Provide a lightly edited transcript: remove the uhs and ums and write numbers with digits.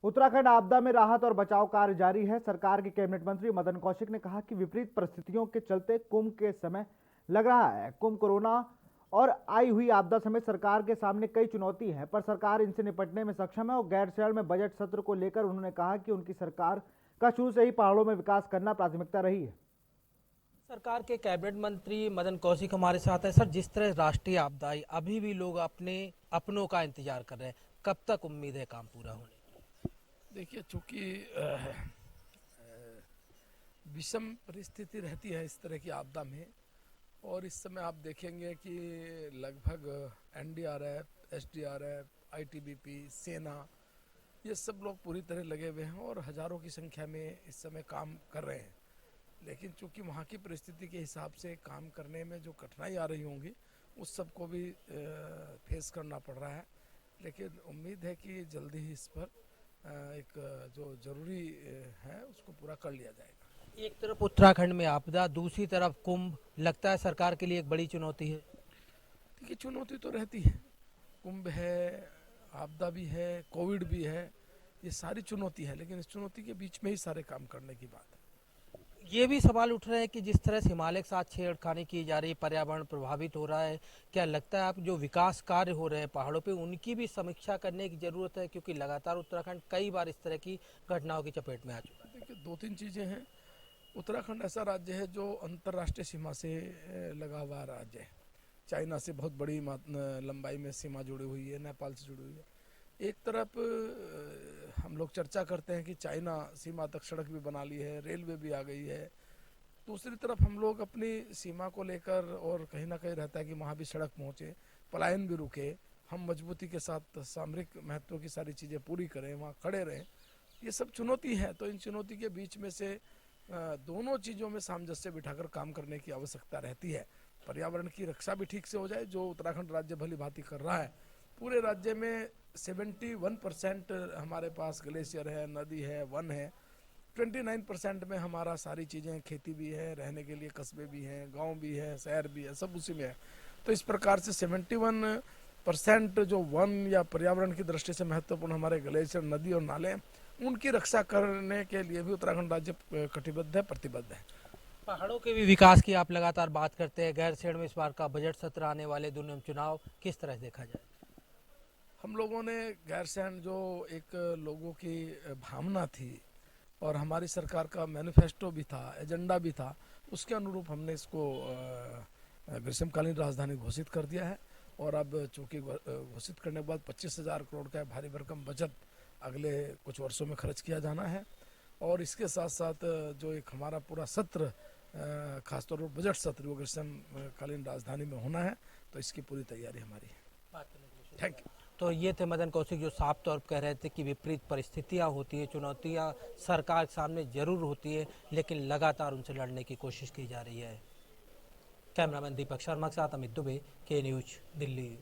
उत्तराखंड आपदा में राहत और बचाव कार्य जारी है। सरकार के कैबिनेट मंत्री मदन कौशिक ने कहा कि विपरीत परिस्थितियों के चलते कुंभ के समय लग रहा है। कुंभ, कोरोना और आई हुई आपदा समेत सरकार के सामने कई चुनौती हैं, पर सरकार इनसे निपटने में सक्षम है। और गैरसैंण में बजट सत्र को लेकर उन्होंने कहा कि उनकी सरकार का शुरू से ही पहाड़ों में विकास करना प्राथमिकता रही है। सरकार के कैबिनेट मंत्री मदन कौशिक हमारे साथ है। सर, जिस तरह राष्ट्रीय आपदा आई, अभी भी लोग अपने अपनों का इंतजार कर रहे हैं, कब तक उम्मीद है काम पूरा होने की? देखिए, चूंकि विषम परिस्थिति रहती है इस तरह की आपदा में, और इस समय आप देखेंगे कि लगभग एनडीआरएफ, एसडीआरएफ, आईटीबीपी, सेना, ये सब लोग पूरी तरह लगे हुए हैं और हजारों की संख्या में इस समय काम कर रहे हैं। लेकिन चूंकि वहाँ की परिस्थिति के हिसाब से काम करने में जो कठिनाई आ रही होंगी, उस सब को भी फेस करना पड़ रहा है। लेकिन उम्मीद है कि जल्दी ही इस पर एक जो जरूरी है उसको पूरा कर लिया जाएगा। एक तरफ उत्तराखंड में आपदा, दूसरी तरफ कुंभ, लगता है सरकार के लिए एक बड़ी चुनौती है। देखिए, चुनौती तो रहती है, कुंभ है, आपदा भी है, कोविड भी है, ये सारी चुनौती है, लेकिन इस चुनौती के बीच में ही सारे काम करने की बात है। ये भी सवाल उठ रहे हैं कि जिस तरह से हिमालय के साथ छेड़खानी की जा रही है, पर्यावरण प्रभावित हो रहा है, क्या लगता है आप जो विकास कार्य हो रहे हैं पहाड़ों पे, उनकी भी समीक्षा करने की जरूरत है? क्योंकि लगातार उत्तराखंड कई बार इस तरह की घटनाओं की चपेट में आ चुका है। देखिए, दो तीन चीज़ें हैं। उत्तराखंड ऐसा राज्य है जो अंतर्राष्ट्रीय सीमा से लगा हुआ राज्य है। चाइना से बहुत बड़ी लंबाई में सीमा जुड़ी हुई है, नेपाल से जुड़ी हुई है। एक तरफ हम लोग चर्चा करते हैं कि चाइना सीमा तक सड़क भी बना ली है, रेलवे भी आ गई है। दूसरी तरफ हम लोग अपनी सीमा को लेकर और कहीं ना कहीं रहता है कि वहाँ भी सड़क पहुँचे, पलायन भी रुके, हम मजबूती के साथ सामरिक महत्व की सारी चीज़ें पूरी करें, वहाँ खड़े रहें। ये सब चुनौती है। तो इन चुनौती के बीच में से दोनों चीज़ों में सामंजस्य बिठाकर काम करने की आवश्यकता रहती है। पर्यावरण की रक्षा भी ठीक से हो जाए, जो उत्तराखंड राज्य भली भांति कर रहा है। पूरे राज्य में 71% हमारे पास ग्लेशियर है, नदी है, वन है। 29% में हमारा सारी चीज़ें, खेती भी है, रहने के लिए कस्बे भी हैं, गांव भी है, शहर भी है, सब उसी में है। तो इस प्रकार से 71% जो वन या पर्यावरण की दृष्टि से महत्वपूर्ण हमारे ग्लेशियर, नदी और नाले, उनकी रक्षा करने के लिए भी उत्तराखंड राज्य कटिबद्ध है, प्रतिबद्ध है। पहाड़ों के भी विकास की आप लगातार बात करते हैं। गैरसैंण में इस बार का बजट सत्र, आने वाले दिनों में चुनाव, किस तरह देखा जाए? हम लोगों ने गैरसैंण जो एक लोगों की भावना थी और हमारी सरकार का मैनिफेस्टो भी था, एजेंडा भी था, उसके अनुरूप हमने इसको ग्रीष्मकालीन राजधानी घोषित कर दिया है। और अब चूंकि घोषित करने के बाद 25,000 करोड़ का भारी भरकम बजट अगले कुछ वर्षों में खर्च किया जाना है। और इसके साथ साथ जो एक हमारा पूरा सत्र, खासतौर पर बजट सत्र, वो ग्रीष्मकालीन राजधानी में होना है। तो इसकी पूरी तैयारी हमारी है। Thank you. तो ये थे मदन कौशिक, जो साफ तौर पर कह रहे थे कि विपरीत परिस्थितियां होती है, चुनौतियां सरकार के सामने जरूर होती है, लेकिन लगातार उनसे लड़ने की कोशिश की जा रही है। कैमरामैन दीपक शर्मा के साथ अमित दुबे, के न्यूज, दिल्ली।